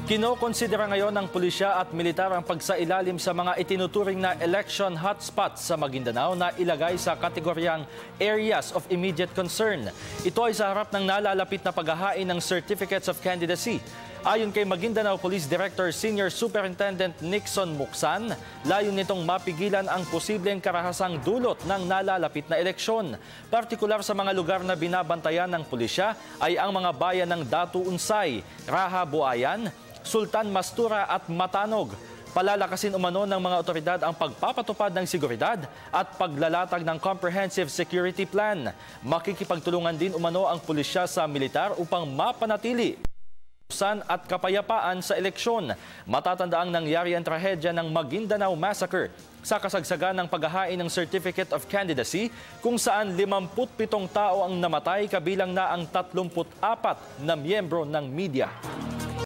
Kinokonsidera ngayon ng pulisya at militar ang pagsailalim sa mga itinuturing na election hotspots sa Maguindanao na ilagay sa kategoryang Areas of Immediate Concern. Ito ay sa harap ng nalalapit na paghahain ng Certificates of Candidacy. Ayon kay Maguindanao Police Director Senior Superintendent Nixon Muksan, layon nitong mapigilan ang posibleng karahasang dulot ng nalalapit na eleksyon. Partikular sa mga lugar na binabantayan ng pulisya ay ang mga bayan ng Datu Unsay, Raha Buayan, Sultan Mastura at Matanog. Palalakasin umano ng mga otoridad ang pagpapatupad ng seguridad at paglalatag ng Comprehensive Security Plan. Makikipagtulungan din umano ang pulisya sa militar upang mapanatili at kapayapaan sa eleksyon. Matatandaang nangyari ang trahedya ng Maguindanao Massacre sa kasagsagan ng paghahain ng Certificate of Candidacy kung saan 57 tao ang namatay kabilang na ang 34 na miyembro ng media.